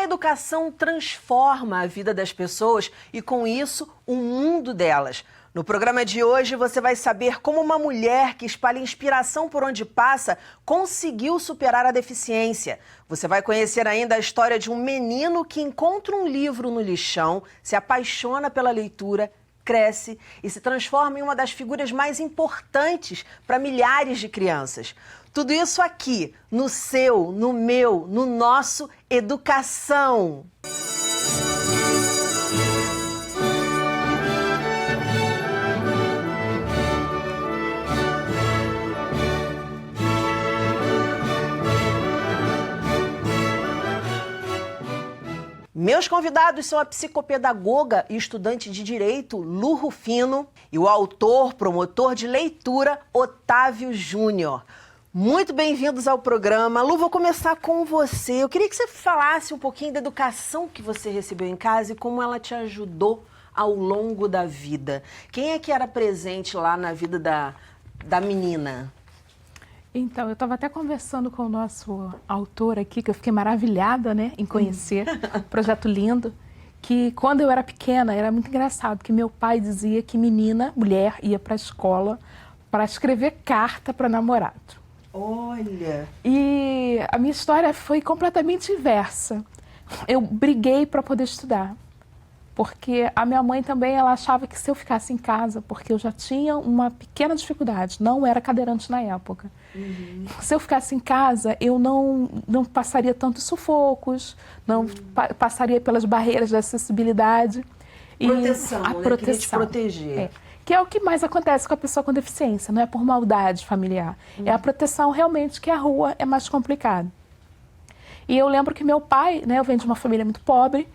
A educação transforma a vida das pessoas e, com isso, o mundo delas. No programa de hoje, você vai saber como uma mulher que espalha inspiração por onde passa conseguiu superar a deficiência. Você vai conhecer ainda a história de um menino que encontra um livro no lixão, se apaixona pela leitura, cresce e se transforma em uma das figuras mais importantes para milhares de crianças. Tudo isso aqui, no seu, no meu, no nosso Educação. Meus convidados são a psicopedagoga e estudante de Direito, Lu Rufino, e o autor, promotor de leitura, Otávio Júnior. Muito bem-vindos ao programa. Lu, vou começar com você. Eu queria que você falasse um pouquinho da educação que você recebeu em casa e como ela te ajudou ao longo da vida. Quem é que era presente lá na vida da menina? Então, eu estava até conversando com o nosso autor aqui, que eu fiquei maravilhada, né, em conhecer, projeto lindo, que quando eu era pequena, era muito engraçado, que meu pai dizia que menina, mulher, ia para a escola para escrever carta para namorado. Olha! E a minha história foi completamente inversa. Eu briguei para poder estudar, porque a minha mãe também, ela achava que se eu ficasse em casa, porque eu já tinha uma pequena dificuldade, não era cadeirante na época. Se eu ficasse em casa, eu não passaria tantos sufocos, não passaria pelas barreiras da acessibilidade. Proteção, e a né? proteção. Queria te proteger. É. Que é o que mais acontece com a pessoa com deficiência, não é por maldade familiar. É a proteção realmente, que a rua é mais complicada. E eu lembro que meu pai, né, eu venho de uma família muito pobre,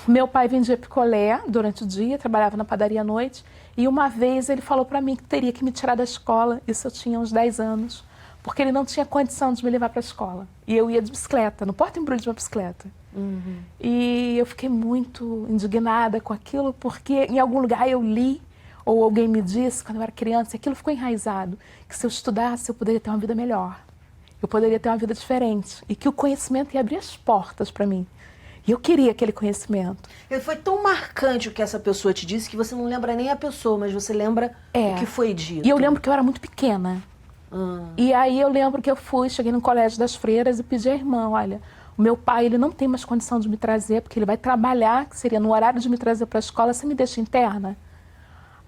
meu pai vendia picolé durante o dia, trabalhava na padaria à noite, e uma vez ele falou para mim que teria que me tirar da escola, isso eu tinha uns 10 anos, porque ele não tinha condição de me levar para a escola. E eu ia de bicicleta, no porta-embrulho de uma bicicleta. E eu fiquei muito indignada com aquilo, porque em algum lugar eu li, ou alguém me disse, quando eu era criança, e aquilo ficou enraizado, que se eu estudasse eu poderia ter uma vida melhor, eu poderia ter uma vida diferente, e que o conhecimento ia abrir as portas para mim. E eu queria aquele conhecimento. Foi tão marcante o que essa pessoa te disse que você não lembra nem a pessoa, mas você lembra o que foi dito. E eu lembro que eu era muito pequena. E aí eu lembro que eu cheguei no Colégio das Freiras e pedi à irmã, olha, o meu pai, ele não tem mais condição de me trazer, porque ele vai trabalhar, que seria no horário de me trazer para a escola, você me deixa interna?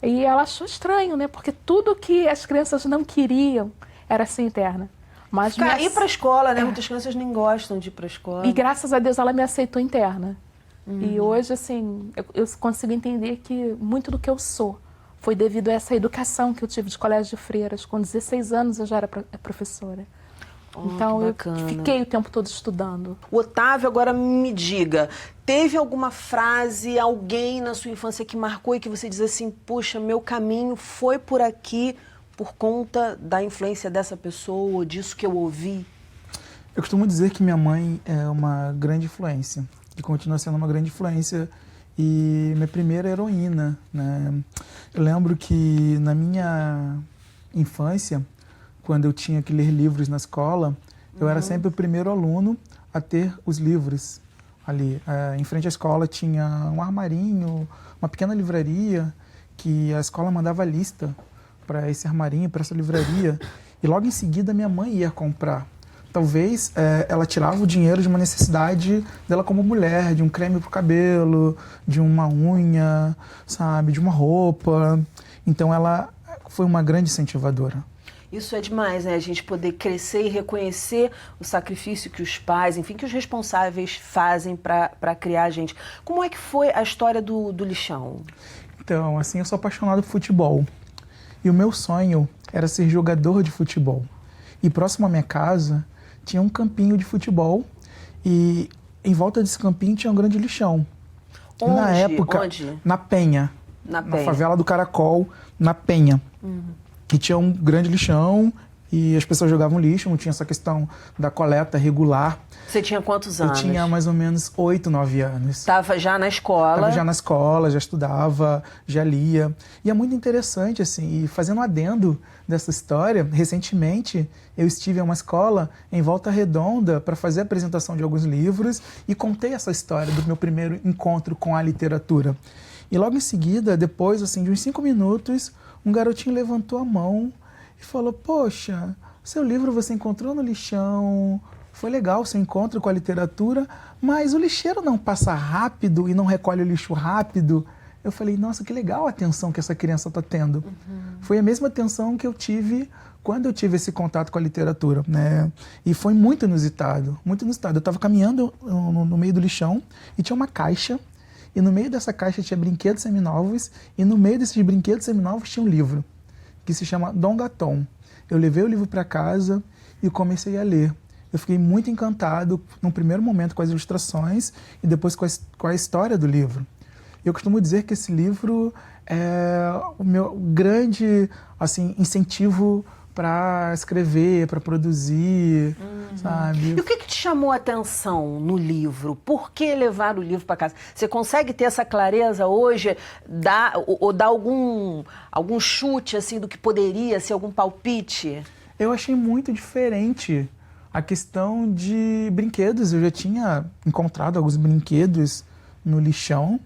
E ela achou estranho, né? Porque tudo que as crianças não queriam era ser interna. Mas ir para a escola, né? Muitas crianças nem gostam de ir para a escola. E graças a Deus ela me aceitou interna. E hoje, assim, eu consigo entender que muito do que eu sou foi devido a essa educação que eu tive de colégio de freiras. Com 16 anos eu já era professora. Então eu fiquei o tempo todo estudando. O Otávio, agora me diga, teve alguma frase, alguém na sua infância que marcou e que você diz assim, puxa, meu caminho foi por aqui por conta da influência dessa pessoa ou disso que eu ouvi? Eu costumo dizer que minha mãe é uma grande influência e continua sendo uma grande influência e minha primeira heroína, né? Eu lembro que na minha infância, quando eu tinha que ler livros na escola, eu era sempre o primeiro aluno a ter os livros ali. Em frente à escola tinha um armarinho, uma pequena livraria, que a escola mandava a lista para esse armarinho, para essa livraria, e logo em seguida minha mãe ia comprar. Talvez ela tirava o dinheiro de uma necessidade dela como mulher, de um creme para o cabelo, de uma unha, sabe, de uma roupa. Então ela foi uma grande incentivadora. Isso é demais, né? A gente poder crescer e reconhecer o sacrifício que os pais, enfim, que os responsáveis fazem para criar a gente. Como é que foi a história do lixão? Então, assim, eu sou apaixonado por futebol. E o meu sonho era ser jogador de futebol. E próximo à minha casa tinha um campinho de futebol e em volta desse campinho tinha um grande lixão. Onde? Na época, Onde? na Penha. Na favela do Caracol, na Penha. E tinha um grande lixão e as pessoas jogavam lixo, não tinha essa questão da coleta regular. Você tinha quantos anos? Eu tinha mais ou menos 8, 9 anos. Estava já na escola? Estava já na escola, já estudava, já lia. E é muito interessante, assim, e fazendo um adendo dessa história, recentemente eu estive em uma escola em Volta Redonda para fazer a apresentação de alguns livros e contei essa história do meu primeiro encontro com a literatura. E logo em seguida, depois assim, de uns 5 minutos, um garotinho levantou a mão e falou: poxa, seu livro você encontrou no lixão, foi legal o seu encontro com a literatura, mas o lixeiro não passa rápido e não recolhe o lixo rápido. Eu falei: nossa, que legal a atenção que essa criança está tendo. Foi a mesma atenção que eu tive quando eu tive esse contato com a literatura, né? E foi muito inusitado, muito inusitado. Eu estava caminhando no meio do lixão e tinha uma caixa, e no meio dessa caixa tinha brinquedos seminovos, e no meio desses brinquedos seminovos tinha um livro, que se chama Dom Gaton. Eu levei o livro para casa e comecei a ler. Eu fiquei muito encantado, num primeiro momento, com as ilustrações e depois com a história do livro. Eu costumo dizer que esse livro é o meu grande assim, incentivo para escrever, para produzir, sabe? E o que te chamou a atenção no livro? Por que levar o livro para casa? Você consegue ter essa clareza hoje? Dá algum chute assim, do que poderia ser, algum palpite? Eu achei muito diferente a questão de brinquedos. Eu já tinha encontrado alguns brinquedos no lixão,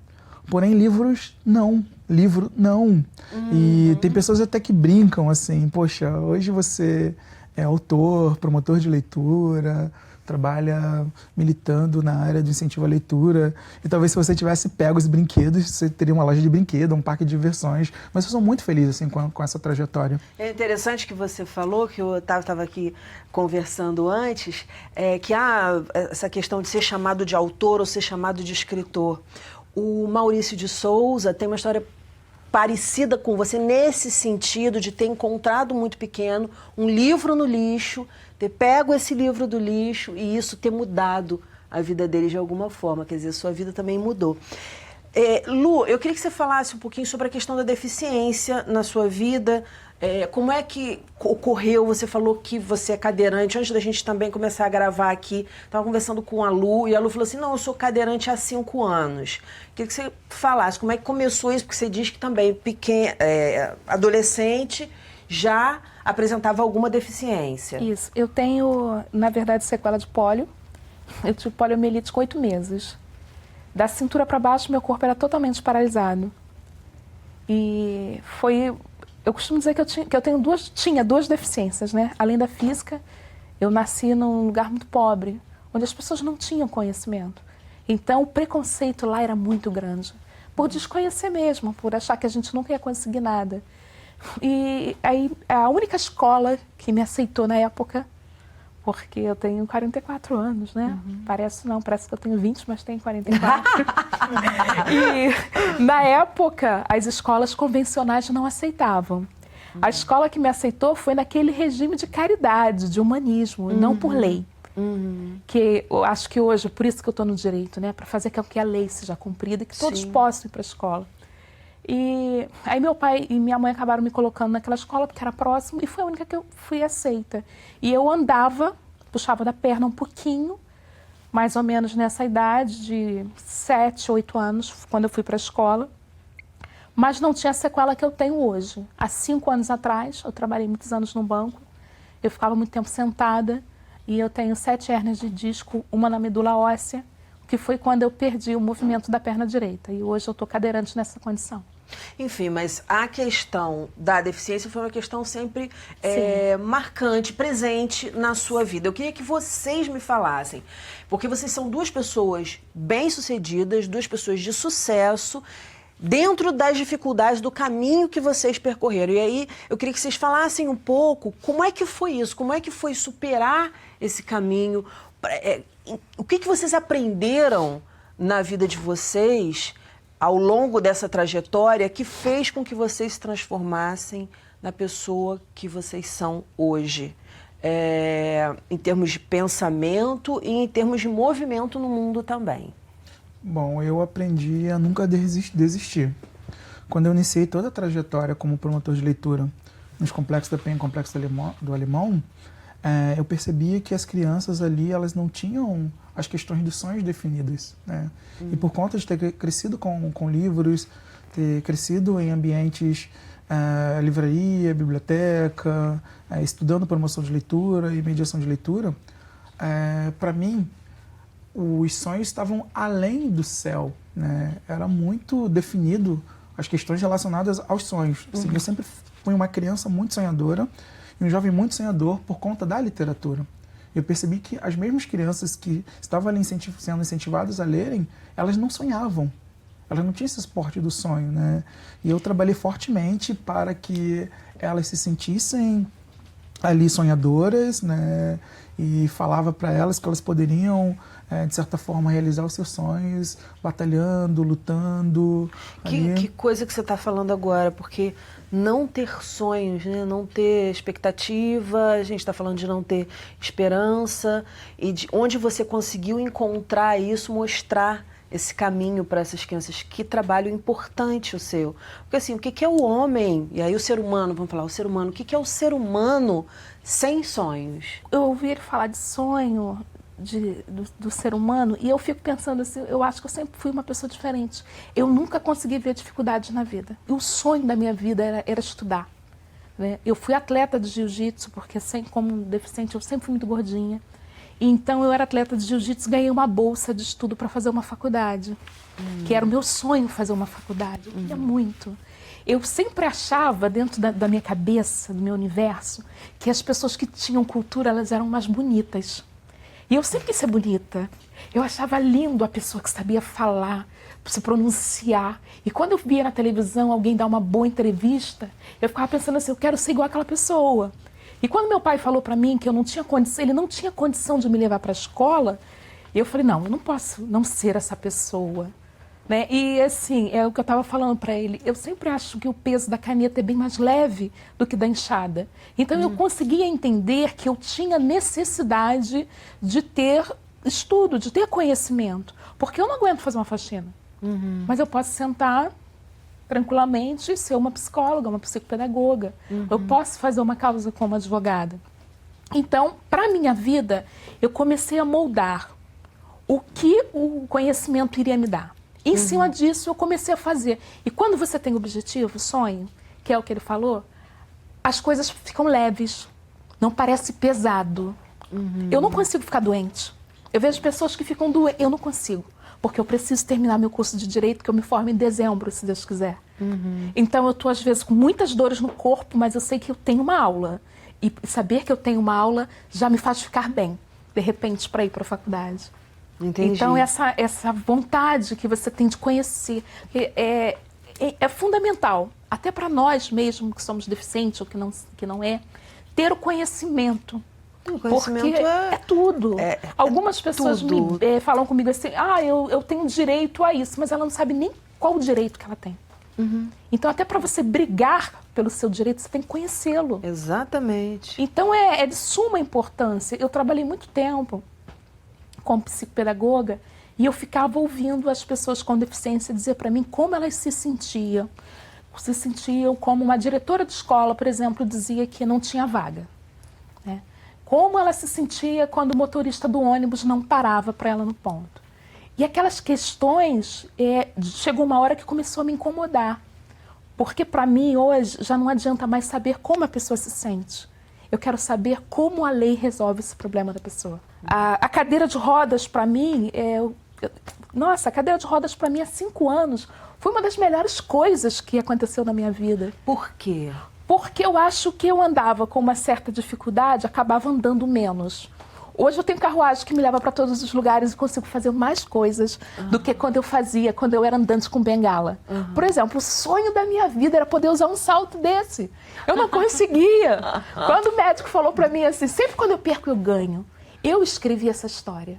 porém livros não. Livro não. E tem pessoas até que brincam assim: poxa, hoje você é autor, promotor de leitura, trabalha militando na área de incentivo à leitura, e talvez se você tivesse pego os brinquedos, você teria uma loja de brinquedo, um parque de diversões. Mas eu sou muito feliz assim, com essa trajetória. É interessante que você falou, que eu estava aqui conversando antes, que essa questão de ser chamado de autor ou ser chamado de escritor. O Maurício de Souza tem uma história parecida com você nesse sentido de ter encontrado muito pequeno um livro no lixo, ter pego esse livro do lixo e isso ter mudado a vida dele de alguma forma. Quer dizer, sua vida também mudou. Lu, eu queria que você falasse um pouquinho sobre a questão da deficiência na sua vida. Como é que ocorreu? Você falou que você é cadeirante. Antes da gente também começar a gravar aqui, estava conversando com a Lu, e a Lu falou assim: não, eu sou cadeirante há 5 anos. Queria que você falasse como é que começou isso, porque você diz que também adolescente já apresentava alguma deficiência. Isso. Eu tenho, na verdade, sequela de pólio. Eu tive poliomielite com 8 meses. Da cintura para baixo, meu corpo era totalmente paralisado. E foi... Eu costumo dizer que eu tinha duas deficiências, né? Além da física, eu nasci num lugar muito pobre, onde as pessoas não tinham conhecimento. Então, o preconceito lá era muito grande, por desconhecer mesmo, por achar que a gente nunca ia conseguir nada. E aí, a única escola que me aceitou na época, porque eu tenho 44 anos, né? Parece que eu tenho 20, mas tenho 44. E, na época, as escolas convencionais não aceitavam. A escola que me aceitou foi naquele regime de caridade, de humanismo, não por lei. Que eu acho que hoje, por isso que eu estou no direito, né? Para fazer com que a lei seja cumprida e que todos possam ir para a escola. E aí meu pai e minha mãe acabaram me colocando naquela escola porque era próximo e foi a única que eu fui aceita. E eu andava, puxava da perna um pouquinho, mais ou menos nessa idade de 7, 8 anos, quando eu fui para a escola. Mas não tinha a sequela que eu tenho hoje. Há 5 anos atrás, eu trabalhei muitos anos no banco, eu ficava muito tempo sentada e eu tenho 7 hérnias de disco, uma na medula óssea, que foi quando eu perdi o movimento da perna direita. E hoje eu estou cadeirante nessa condição. Enfim, mas a questão da deficiência foi uma questão sempre marcante, presente na sua vida. Eu queria que vocês me falassem, porque vocês são 2 pessoas bem-sucedidas, 2 pessoas de sucesso, dentro das dificuldades do caminho que vocês percorreram. E aí eu queria que vocês falassem um pouco como é que foi isso, como é que foi superar esse caminho, o que vocês aprenderam na vida de vocês ao longo dessa trajetória que fez com que vocês se transformassem na pessoa que vocês são hoje, em termos de pensamento e em termos de movimento no mundo também. Bom, eu aprendi a nunca desistir. Quando eu iniciei toda a trajetória como promotor de leitura nos complexos da Penha e complexo do Alemão, eu percebia que as crianças ali, elas não tinham as questões dos sonhos definidas, né? E por conta de ter crescido com livros, ter crescido em ambientes, livraria, biblioteca, estudando promoção de leitura e mediação de leitura, para mim, os sonhos estavam além do céu, né? Era muito definido as questões relacionadas aos sonhos. Assim, eu sempre fui uma criança muito sonhadora e um jovem muito sonhador por conta da literatura. Eu percebi que as mesmas crianças que estavam ali sendo incentivadas a lerem, elas não sonhavam. Elas não tinham esse suporte do sonho, né? E eu trabalhei fortemente para que elas se sentissem ali sonhadoras, né? E falava para elas que elas poderiam, de certa forma, realizar os seus sonhos, batalhando, lutando. Que coisa que você está falando agora, porque não ter sonhos, né? Não ter expectativa, a gente está falando de não ter esperança, e de onde você conseguiu encontrar isso, mostrar esse caminho para essas crianças. Que trabalho importante o seu. Porque assim, o que é o homem? E aí o ser humano, vamos falar, o ser humano. O que é o ser humano sem sonhos? Eu ouvi ele falar de sonho do ser humano e eu fico pensando assim, eu acho que eu sempre fui uma pessoa diferente. Eu nunca consegui ver dificuldades na vida. E o sonho da minha vida era estudar, né? Eu fui atleta de jiu-jitsu, porque como deficiente eu sempre fui muito gordinha. Então eu era atleta de jiu-jitsu, ganhei uma bolsa de estudo para fazer uma faculdade, que era o meu sonho fazer uma faculdade. Eu queria muito. Eu sempre achava, dentro da minha cabeça, do meu universo, que as pessoas que tinham cultura, elas eram mais bonitas. E eu sempre quis ser bonita. Eu achava lindo a pessoa que sabia falar, se pronunciar. E quando eu via na televisão alguém dar uma boa entrevista, eu ficava pensando assim, eu quero ser igual àquela pessoa. E quando meu pai falou para mim que eu não tinha condição, ele não tinha condição de me levar para a escola, eu falei, não, eu não posso não ser essa pessoa, né? E assim, é o que eu estava falando para ele, eu sempre acho que o peso da caneta é bem mais leve do que da enxada. Então eu conseguia entender que eu tinha necessidade de ter estudo, de ter conhecimento, porque eu não aguento fazer uma faxina, mas eu posso sentar tranquilamente ser uma psicóloga, uma psicopedagoga. Eu posso fazer uma causa como advogada. Então, para a minha vida, eu comecei a moldar o que o conhecimento iria me dar. Em cima disso, eu comecei a fazer. E quando você tem objetivo, sonho, que é o que ele falou, as coisas ficam leves, não parece pesado. Eu não consigo ficar doente. Eu vejo pessoas que ficam doentes, eu não consigo. Porque eu preciso terminar meu curso de Direito, que eu me formo em dezembro, se Deus quiser. Então, eu estou, às vezes, com muitas dores no corpo, mas eu sei que eu tenho uma aula. E saber que eu tenho uma aula já me faz ficar bem, de repente, para ir para a faculdade. Entendi. Então, essa vontade que você tem de conhecer é fundamental. Até para nós mesmo, que somos deficientes ou que não é, ter o conhecimento. O conhecimento porque é tudo. Algumas pessoas tudo. Falam comigo assim, eu tenho direito a isso, mas ela não sabe nem qual o direito que ela tem. Então, até para você brigar pelo seu direito, você tem que conhecê-lo. Exatamente. Então, é de suma importância. Eu trabalhei muito tempo como psicopedagoga e eu ficava ouvindo as pessoas com deficiência dizer para mim como elas se sentiam. Se sentiam como uma diretora de escola, por exemplo, dizia que não tinha vaga, né? Como ela se sentia quando o motorista do ônibus não parava para ela no ponto. E aquelas questões, chegou uma hora que começou a me incomodar. Porque para mim hoje já não adianta mais saber como a pessoa se sente. Eu quero saber como a lei resolve esse problema da pessoa. A cadeira de rodas para mim, a cadeira de rodas para mim há 5 anos foi uma das melhores coisas que aconteceu na minha vida. Por quê? Porque eu acho que eu andava com uma certa dificuldade, acabava andando menos. Hoje eu tenho carruagem que me leva para todos os lugares e consigo fazer mais coisas do que quando eu era andante com bengala. Por exemplo, o sonho da minha vida era poder usar um salto desse. Eu não conseguia. Quando o médico falou para mim assim, sempre quando eu perco eu ganho. Eu escrevi essa história.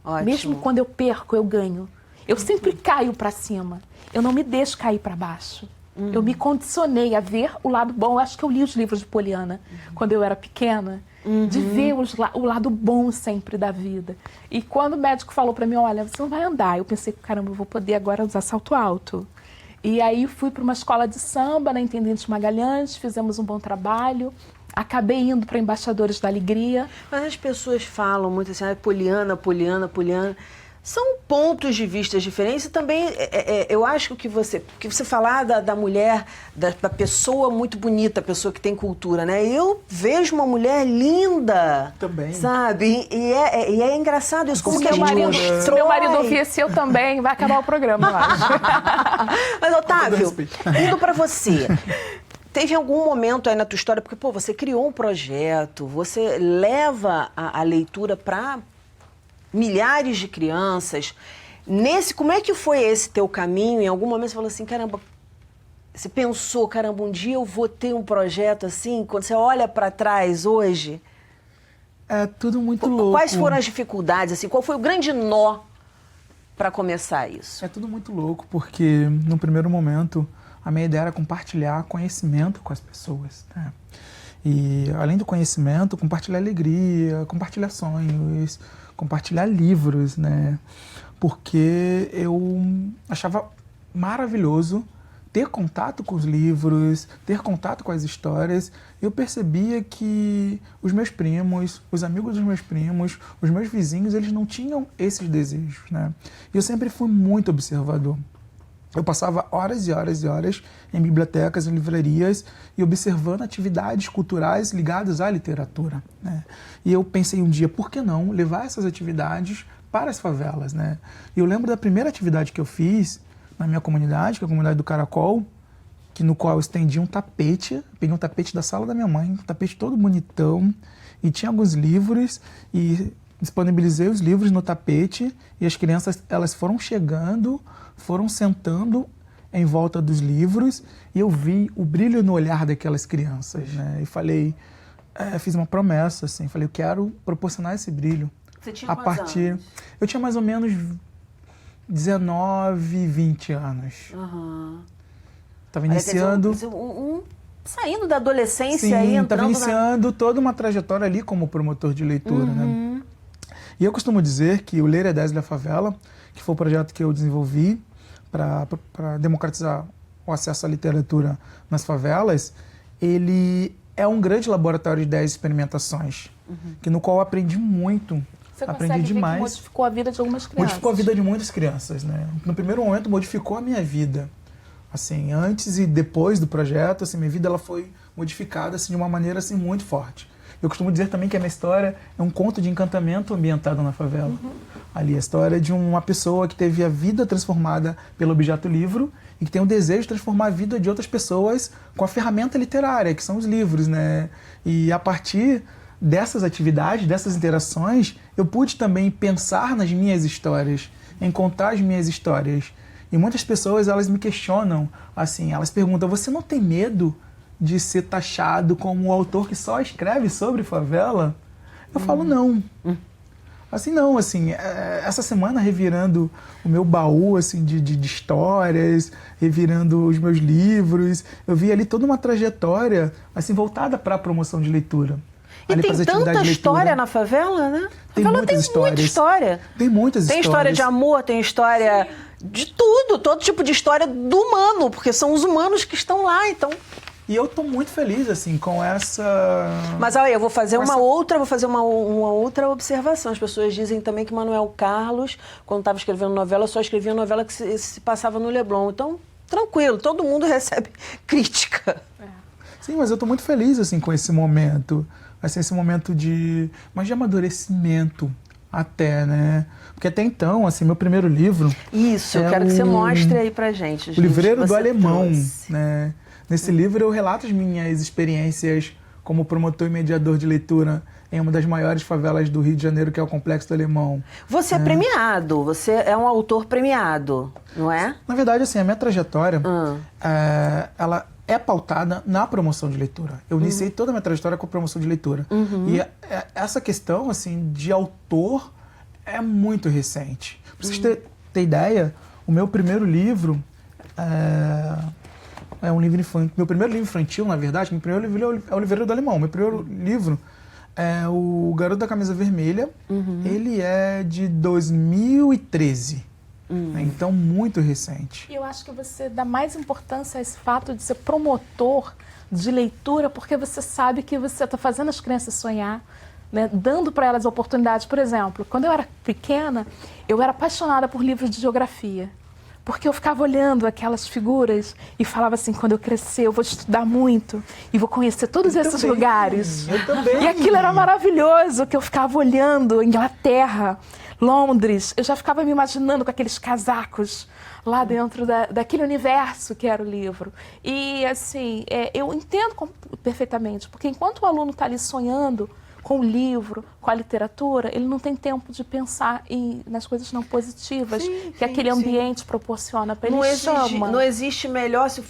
Ótimo. Mesmo quando eu perco eu ganho. Eu sempre caio para cima. Eu não me deixo cair para baixo. Eu me condicionei a ver o lado bom. Eu acho que eu li os livros de Poliana quando eu era pequena. De ver o lado bom sempre da vida. E quando o médico falou para mim, olha, você não vai andar. Eu pensei, caramba, eu vou poder agora usar salto alto. E aí fui para uma escola de samba na Intendente Magalhães, fizemos um bom trabalho. Acabei indo para Embaixadores da Alegria. Mas as pessoas falam muito assim, Poliana, Poliana, Poliana. São pontos de vista diferentes e também eu acho que você falar da mulher, da pessoa muito bonita, a pessoa que tem cultura, né? Eu vejo uma mulher linda, também, sabe? E é engraçado isso, como que a gente constrói. Meu marido ouvir esse eu também, vai acabar o programa, eu acho. Mas, Otávio, indo para você, teve algum momento aí na tua história, porque, pô, você criou um projeto, você leva a leitura para milhares de crianças. Como é que foi esse teu caminho? Em algum momento você falou assim, caramba, você pensou, caramba, um dia eu vou ter um projeto assim? Quando você olha para trás hoje... É tudo muito louco. Quais foram as dificuldades, assim? Qual foi o grande nó para começar isso? É tudo muito louco, porque no primeiro momento a minha ideia era compartilhar conhecimento com as pessoas, né? E além do conhecimento, compartilhar alegria, compartilhar sonhos, compartilhar livros, né? Porque eu achava maravilhoso ter contato com os livros, ter contato com as histórias. Eu percebia que os meus primos, os amigos dos meus primos, os meus vizinhos, eles não tinham esses desejos, né? E eu sempre fui muito observador. Eu passava horas e horas e horas em bibliotecas, em livrarias e observando atividades culturais ligadas à literatura, né? E eu pensei um dia, por que não levar essas atividades para as favelas, né? E eu lembro da primeira atividade que eu fiz na minha comunidade, que é a comunidade do Caracol, no qual eu estendi um tapete, peguei um tapete da sala da minha mãe, um tapete todo bonitão, e tinha alguns livros, e disponibilizei os livros no tapete, e as crianças, elas foram chegando, foram sentando em volta dos livros, e eu vi o brilho no olhar daquelas crianças, né? E falei, fiz uma promessa, assim, falei, eu quero proporcionar esse brilho. Você tinha quantos anos? Eu tinha mais ou menos 19, 20 anos. Estava iniciando... saindo da adolescência Sim, aí, entrando estava iniciando toda uma trajetória ali como promotor de leitura, né? E eu costumo dizer que o Ler é 10 da Favela, que foi o projeto que eu desenvolvi para democratizar o acesso à literatura nas favelas, ele é um grande laboratório de 10 experimentações, no qual eu aprendi muito. Você aprendi consegue demais. ver que modificou a vida de algumas crianças. Modificou a vida de muitas crianças, né? No primeiro momento, modificou a minha vida. Assim, antes e depois do projeto, assim, minha vida ela foi modificada assim, de uma maneira assim, muito forte. Eu costumo dizer também que a minha história é um conto de encantamento ambientado na favela. Ali, a história de uma pessoa que teve a vida transformada pelo objeto livro e que tem o desejo de transformar a vida de outras pessoas com a ferramenta literária, que são os livros, né? E a partir dessas atividades, dessas interações, eu pude também pensar nas minhas histórias, em contar as minhas histórias. E muitas pessoas, elas me questionam, assim, elas perguntam, você não tem medo de ser taxado como um autor que só escreve sobre favela? Eu falo, não. Assim, não, assim, essa semana revirando o meu baú, assim, de histórias, revirando os meus livros, eu vi ali toda uma trajetória, assim, voltada para a promoção de leitura. E tem tanta história na favela, né? Tem muitas histórias. Muita história. Tem muitas histórias. Tem história de amor, tem história de tudo, todo tipo de história do humano, porque são os humanos que estão lá, então... E eu tô muito feliz, assim, com essa... Mas, olha, eu vou fazer uma outra observação. As pessoas dizem também que Manuel Carlos, quando estava escrevendo novela, só escrevia novela que se passava no Leblon. Então, tranquilo, todo mundo recebe crítica. Sim, mas eu tô muito feliz, assim, com esse momento. Assim, esse momento de amadurecimento até, né? Porque até então, assim, meu primeiro livro... Isso, eu quero que você mostre aí pra gente. O Livreiro do Alemão, trouxe. né? Nesse livro eu relato as minhas experiências como promotor e mediador de leitura em uma das maiores favelas do Rio de Janeiro, que é o Complexo do Alemão. Você é premiado, você é um autor premiado, não é? Na verdade, assim, a minha trajetória, ela é pautada na promoção de leitura. Eu iniciei toda a minha trajetória com a promoção de leitura. E essa questão, assim, de autor é muito recente. Pra vocês terem ideia, o meu primeiro livro... É um livro infantil. Meu primeiro livro infantil, na verdade, meu primeiro livro é o Livreiro do Alemão. Meu primeiro livro é o Garoto da Camisa Vermelha. Ele é de 2013. né? Então, muito recente. E eu acho que você dá mais importância a esse fato de ser promotor de leitura, porque você sabe que você está fazendo as crianças sonhar, né? Dando para elas oportunidades. Por exemplo, quando eu era pequena, eu era apaixonada por livros de geografia. Porque eu ficava olhando aquelas figuras e falava assim, quando eu crescer eu vou estudar muito e vou conhecer todos esses lugares. Eu também. E aquilo era maravilhoso, que eu ficava olhando Inglaterra, Londres, eu já ficava me imaginando com aqueles casacos lá dentro daquele universo que era o livro. E assim, eu entendo perfeitamente, porque enquanto o aluno está ali sonhando com o livro, com a literatura, ele não tem tempo de pensar nas coisas não positivas que aquele ambiente proporciona para ele. Não existe melhor se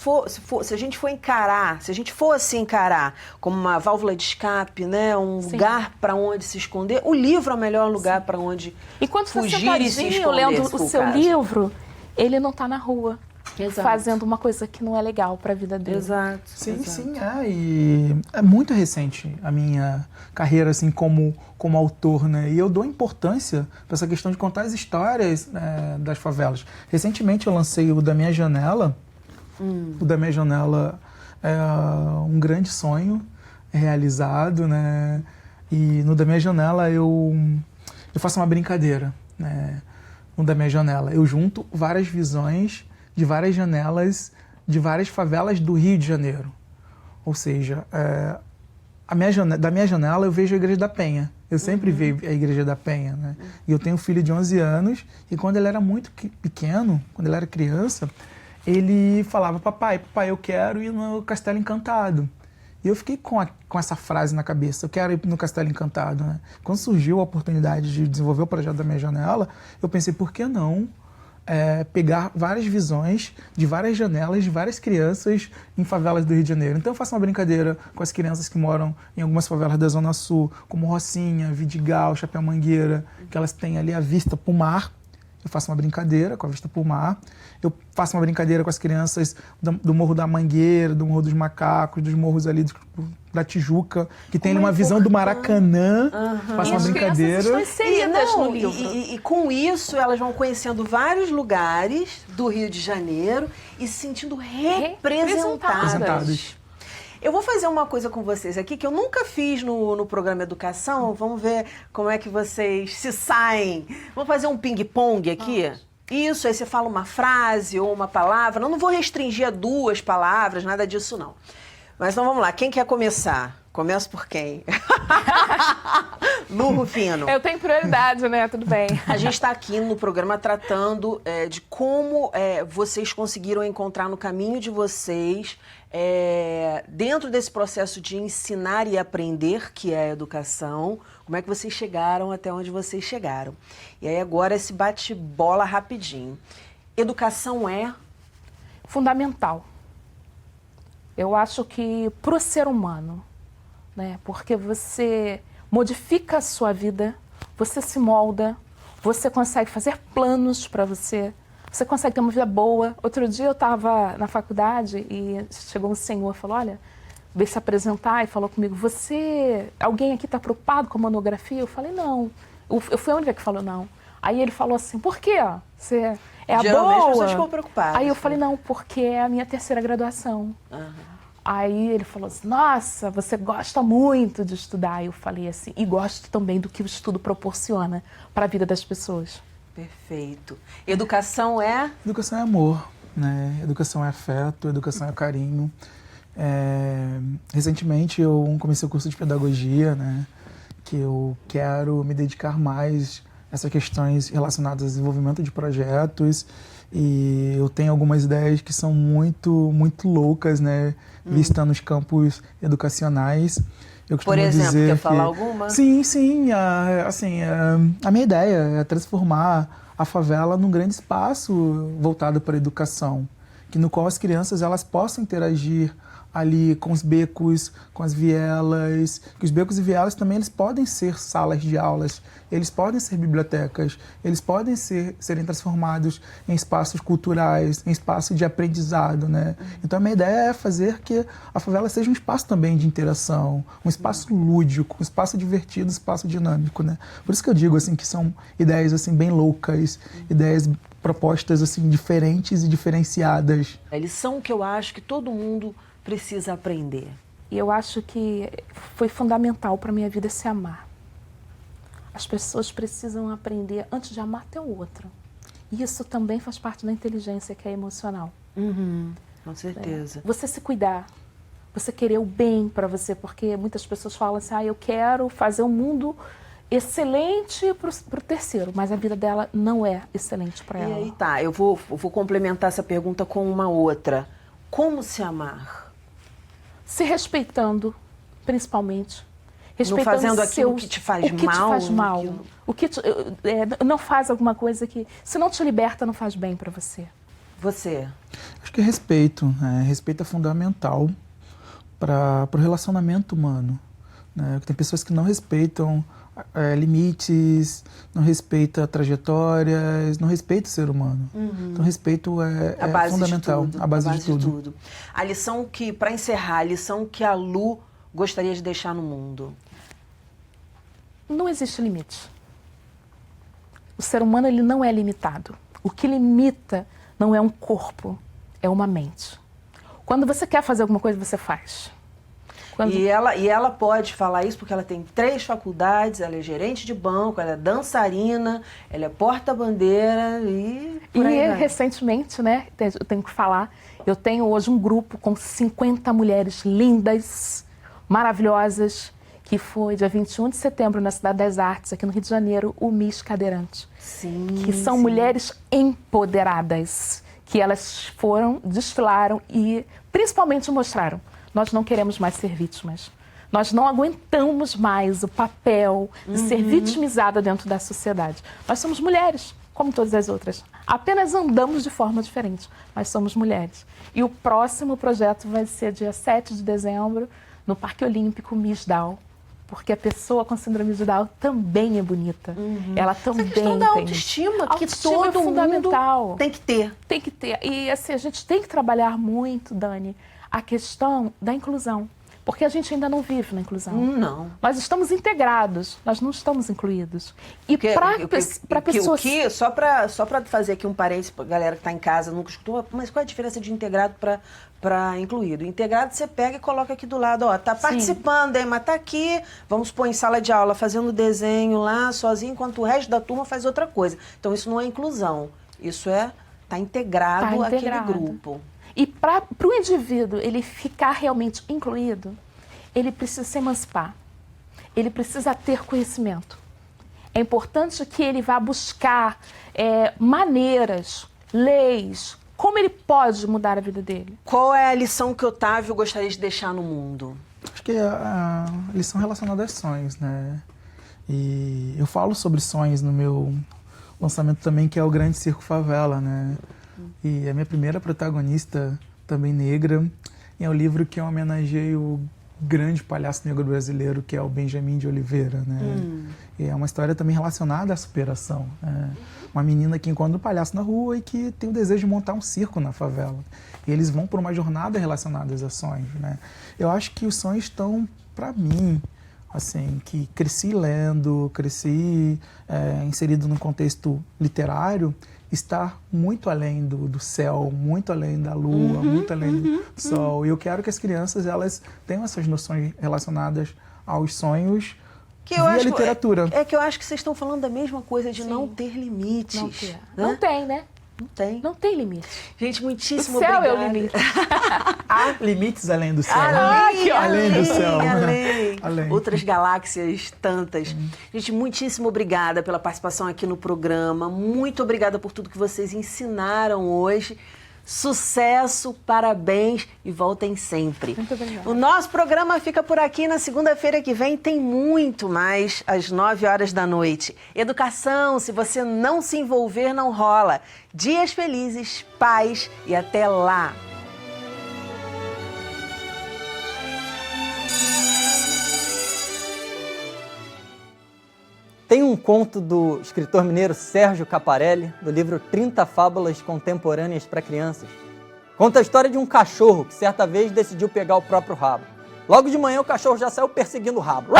a gente for encarar, se a gente for assim encarar como uma válvula de escape, né, um lugar para onde se esconder. O livro é o melhor lugar para onde enquanto fugir e se esconder. Lendo o seu livro, ele não está na rua. Exato. Fazendo uma coisa que não é legal para a vida dele. Exato. Sim, exato. sim, e é muito recente a minha carreira assim como autor, né? E eu dou importância para essa questão de contar as histórias, né, das favelas. Recentemente eu lancei o Da Minha Janela. O Da Minha Janela é um grande sonho realizado, né? E no Da Minha Janela eu faço uma brincadeira, né? No Da Minha Janela eu junto várias visões de várias janelas, de várias favelas do Rio de Janeiro. Ou seja, da minha janela eu vejo a Igreja da Penha. Eu sempre vi a Igreja da Penha, né? E eu tenho um filho de 11 anos, e quando ele era muito pequeno, quando ele era criança, ele falava, papai, eu quero ir no Castelo Encantado. E eu fiquei com essa frase na cabeça, eu quero ir no Castelo Encantado, né? Quando surgiu a oportunidade de desenvolver o projeto da minha janela, eu pensei, por que não pegar várias visões de várias janelas de várias crianças em favelas do Rio de Janeiro. Então eu faço uma brincadeira com as crianças que moram em algumas favelas da Zona Sul, como Rocinha, Vidigal, Chapéu Mangueira, que elas têm ali a vista para o mar. Eu faço uma brincadeira com a vista para o mar. Eu faço uma brincadeira com as crianças do Morro da Mangueira, do Morro dos Macacos, dos morros ali da Tijuca, que tem uma visão do Maracanã. Faço uma brincadeira. Estão inseridas no livro. E com isso elas vão conhecendo vários lugares do Rio de Janeiro e se sentindo representadas. Eu vou fazer uma coisa com vocês aqui que eu nunca fiz no programa Educação. Vamos ver como é que vocês se saem. Vamos fazer um ping-pong aqui? Isso, aí você fala uma frase ou uma palavra. Não vou restringir a 2 palavras, nada disso não. Mas então vamos lá, quem quer começar? Começo por quem? Lu Rufino. Eu tenho prioridade, né? Tudo bem. A gente está aqui no programa tratando de como vocês conseguiram encontrar no caminho de vocês, dentro desse processo de ensinar e aprender, que é a educação, como é que vocês chegaram até onde vocês chegaram. E aí agora esse bate-bola rapidinho. Educação é? Fundamental. Eu acho que para o ser humano, né? Porque você modifica a sua vida, você se molda, você consegue fazer planos para você consegue ter uma vida boa. Outro dia eu estava na faculdade e chegou um senhor e falou, olha, veio se apresentar e falou comigo, alguém aqui está preocupado com a monografia? Eu falei, não. Eu fui a única que falou não. Aí ele falou assim, por quê? Você é a Geralmente boa? as pessoas ficam preocupadas. Aí eu falei, não, porque é a minha 3ª graduação. Aí ele falou assim, nossa, você gosta muito de estudar. Eu falei assim, e gosto também do que o estudo proporciona para a vida das pessoas. Perfeito. Educação é? Educação é amor, né? Educação é afeto, educação é carinho. Recentemente eu comecei o curso de pedagogia, né? Que eu quero me dedicar mais a essas questões relacionadas ao desenvolvimento de projetos. E eu tenho algumas ideias que são muito, muito loucas, né? Vista nos campos educacionais. Eu costumo Por exemplo, dizer quer falar alguma? Sim. A minha ideia é transformar a favela num grande espaço voltado para a educação, no qual as crianças elas possam interagir ali com os becos, com as vielas, que os becos e vielas também eles podem ser salas de aulas, eles podem ser bibliotecas, eles podem serem transformados em espaços culturais, em espaço de aprendizado, né? Então a minha ideia é fazer que a favela seja um espaço também de interação, um espaço lúdico, um espaço divertido, um espaço dinâmico, né? Por isso que eu digo assim que são ideias assim bem loucas, ideias propostas assim diferentes e diferenciadas. É a lição que eu acho que todo mundo precisa aprender. E eu acho que foi fundamental para minha vida se amar. As pessoas precisam aprender antes de amar até o outro. E isso também faz parte da inteligência, que é emocional. Com certeza. Você se cuidar, você querer o bem para você, porque muitas pessoas falam assim, eu quero fazer um mundo excelente para o terceiro, mas a vida dela não é excelente para ela. E aí tá, eu vou complementar essa pergunta com uma outra. Como se amar? Se respeitando, principalmente. Não fazendo aquilo que te faz mal. O que te faz mal. O que não faz alguma coisa que, se não te liberta, não faz bem para você. Você? Acho que respeito. Respeito é fundamental para o relacionamento humano. Né? Tem pessoas que não respeitam limites, não respeitam trajetórias, não respeitam o ser humano. Então, respeito é fundamental, a base de tudo. A lição que, para encerrar, a lição que a Lu gostaria de deixar no mundo? Não existe limite. O ser humano, ele não é limitado. O que limita não é um corpo, é uma mente. Quando você quer fazer alguma coisa, você faz. E ela pode falar isso porque ela tem 3 faculdades, ela é gerente de banco, ela é dançarina, ela é porta-bandeira e por aí vai. Recentemente, né, eu tenho que falar, eu tenho hoje um grupo com 50 mulheres lindas, maravilhosas, que foi dia 21 de setembro na Cidade das Artes, aqui no Rio de Janeiro, o Miss Cadeirante. Sim, que são mulheres empoderadas, que elas desfilaram e principalmente mostraram: nós não queremos mais ser vítimas. Nós não aguentamos mais o papel de ser vitimizada dentro da sociedade. Nós somos mulheres, como todas as outras. Apenas andamos de forma diferente, mas somos mulheres. E o próximo projeto vai ser dia 7 de dezembro, no Parque Olímpico Miss Down. Porque a pessoa com síndrome de Down também é bonita. Ela também tem. A questão da autoestima, que todo mundo tem que ter. Tem que ter. E assim, a gente tem que trabalhar muito, Dani, a questão da inclusão. Porque a gente ainda não vive na inclusão. Não. Nós estamos integrados, nós não estamos incluídos. E para pessoas... Só para fazer aqui um parênteses para a galera que está em casa, nunca escutou, mas qual é a diferença de integrado para incluído? Integrado você pega e coloca aqui do lado, ó, tá participando, hein, mas tá aqui, vamos pôr em sala de aula, fazendo desenho lá, sozinho, enquanto o resto da turma faz outra coisa. Então isso não é inclusão, isso tá integrado aquele grupo. E para o indivíduo ele ficar realmente incluído, ele precisa se emancipar, ele precisa ter conhecimento. É importante que ele vá buscar maneiras, leis, como ele pode mudar a vida dele. Qual é a lição que o Otávio gostaria de deixar no mundo? Acho que é a lição relacionada aos sonhos, né? E eu falo sobre sonhos no meu lançamento também, que é o Grande Circo Favela, né? E a minha primeira protagonista, também negra, é um livro que eu homenageio o grande palhaço negro brasileiro, que é o Benjamin de Oliveira, né? E é uma história também relacionada à superação. Uma menina que encontra um palhaço na rua e que tem o desejo de montar um circo na favela. E eles vão por uma jornada relacionada a sonhos, né? Eu acho que os sonhos estão, para mim, assim, que cresci lendo, cresci inserido num contexto literário, estar muito além do céu, muito além da lua, muito além do sol. E eu quero que as crianças elas tenham essas noções relacionadas aos sonhos via literatura. Que eu acho que vocês estão falando da mesma coisa de não ter limites. Não ter. Não tem, né? Não tem. Não tem limite. Gente, muitíssimo obrigada. O céu obrigada. É o limite. Há limites além do céu. Além do céu. Além. Outras galáxias, tantas. Gente, muitíssimo obrigada pela participação aqui no programa. Muito obrigada por tudo que vocês ensinaram hoje. Sucesso, parabéns e voltem sempre. Muito obrigada. O nosso programa fica por aqui. Na segunda-feira que vem tem muito mais, às 9h da noite. Educação, se você não se envolver, não rola. Dias felizes, paz e até lá. Tem um conto do escritor mineiro Sérgio Caparelli, do livro 30 Fábulas Contemporâneas para Crianças. Conta a história de um cachorro que certa vez decidiu pegar o próprio rabo. Logo de manhã o cachorro já saiu perseguindo o rabo.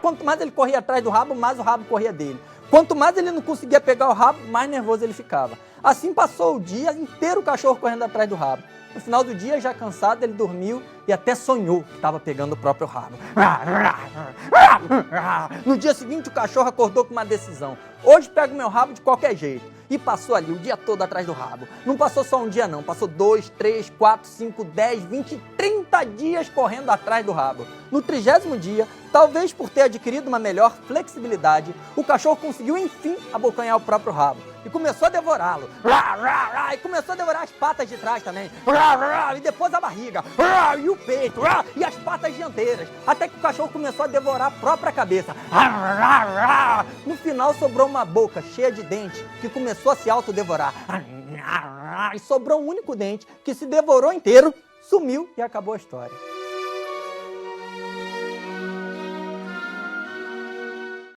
Quanto mais ele corria atrás do rabo, mais o rabo corria dele. Quanto mais ele não conseguia pegar o rabo, mais nervoso ele ficava. Assim passou o dia inteiro o cachorro correndo atrás do rabo. No final do dia, já cansado, ele dormiu e até sonhou que estava pegando o próprio rabo. No dia seguinte, o cachorro acordou com uma decisão. Hoje pego meu rabo de qualquer jeito. E passou ali o dia todo atrás do rabo. Não passou só um dia não, passou 2, 3, 4, 5, 10, 20, 30 dias correndo atrás do rabo. No 30º dia, talvez por ter adquirido uma melhor flexibilidade, o cachorro conseguiu enfim abocanhar o próprio rabo. E começou a devorá-lo. E começou a devorar as patas de trás também. E depois a barriga. E o peito. E as patas dianteiras. Até que o cachorro começou a devorar a própria cabeça. No final sobrou uma boca cheia de dentes que começou a se autodevorar. E sobrou um único dente que se devorou inteiro, sumiu e acabou a história.